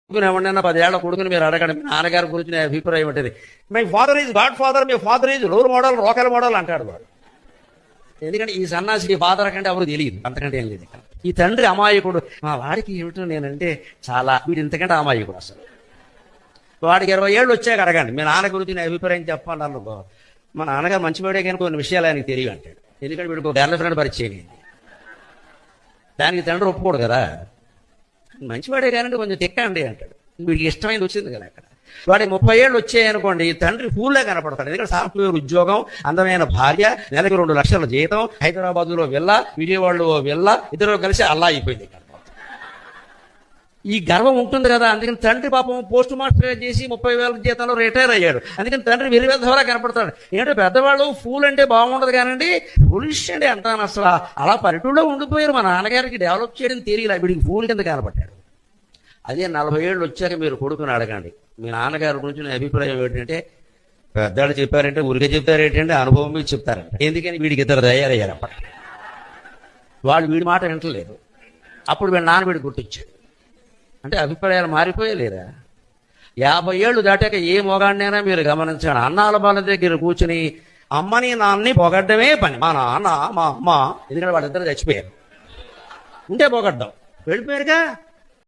ఎవరినైనా 10 ఏళ్ల కొడుకుని మీరు అడగండి, మీ నాన్నగారి గురించి నా అభిప్రాయం ఏంటది. My father is god father, మీ ఫాదర్ ఈజ్ రోల్ మోడల్, రోకల్ మోడల్ అంటాడు వాడు. ఎందుకంటే ఈ సన్నాసికి ఫాదర్ కంటే ఎవరు తెలియదు, అంతకంటే ఏం లేదు. ఈ తండ్రి అమాయకుడు, మా వాడికి ఏమిటో నేనంటే చాలా, వీడు ఇంతకంటే అమాయకుడు అసలు. వాడికి 20 ఏళ్ళు వచ్చాక అడగండి, మీ నాన్న గురించి నా అభిప్రాయం చెప్పండి అనుకో, మా నాన్నగారు మంచివాడే కానీ కొన్ని విషయాలు ఆయనకి తెలియదు అంటాడు. ఎందుకంటే వీడికి ఒక గర్ల్ ఫ్రెండ్ పరిచయం అయింది, దానికి తండ్రి ఒప్పుకోడు కదా. మంచివాడే కానంటే కొంచెం తిక్కండి అంటాడు, వీడికి ఇష్టమైంది వచ్చింది కదా అక్కడ. వాడికి 30 ఏళ్ళు వచ్చాయనుకోండి, తండ్రి ఫూల్లా కనపడతాడు. ఎందుకంటే సాఫ్ట్వేర్ ఉద్యోగం, అందమైన భార్య, నెలకు 2 లక్షల జీతం, హైదరాబాద్లో వెళ్ళా, విజయవాడలో వెళ్ళా, ఇద్దరు కలిసి అల్లా అయిపోయింది ఇక్కడ. ఈ గర్వం ఉంటుంది కదా, అందుకని తండ్రి పాపం పోస్ట్ మాస్టర్ చేసి 30,000 జీతంలో రిటైర్ అయ్యాడు. అందుకని తండ్రి వెలివెద్దవలా కనపడతాడు. ఏంటంటే పెద్దవాళ్ళు ఫూల్ అంటే బాగుండదు కానండి, ఫూలిష్ అండి అంటాను అసలు. అలా పల్లెటూళ్ళలో ఉండిపోయారు. మా నాన్నగారికి డెవలప్ చేయడం తెలియదు, వీడికి ఫూల్ కింద కనపడ్డాడు. అదే 40 ఏళ్ళు వచ్చాక మీరు కొడుకుని అడగండి, మీ నాన్నగారి గురించి నా అభిప్రాయం ఏంటంటే, పెద్దవాళ్ళు చెప్పారంటే ఊరికే చెప్తారేంటంటే, అనుభవం మీద చెప్తారంట. ఎందుకని వీడికి ఇద్దరు తయారయ్యారు అప్పటి. వాళ్ళు వీడి మాట వింటలేదు. అప్పుడు వీళ్ళ నాన్న వీడు గుర్తొచ్చాడు. అంటే అభిప్రాయాలు మారిపోయలేదా? 50 ఏళ్ళు దాటాక ఏ మొగాడినైనా మీరు గమనించండి, అన్నాల బాల దగ్గర కూర్చుని అమ్మని నాన్నని పొగడ్డమే పని. మా నాన్న, మా అమ్మ, ఎందుకంటే వాళ్ళిద్దరు చచ్చిపోయారు, ఉంటే పొగడ్డం, వెళ్ళిపోయారుగా.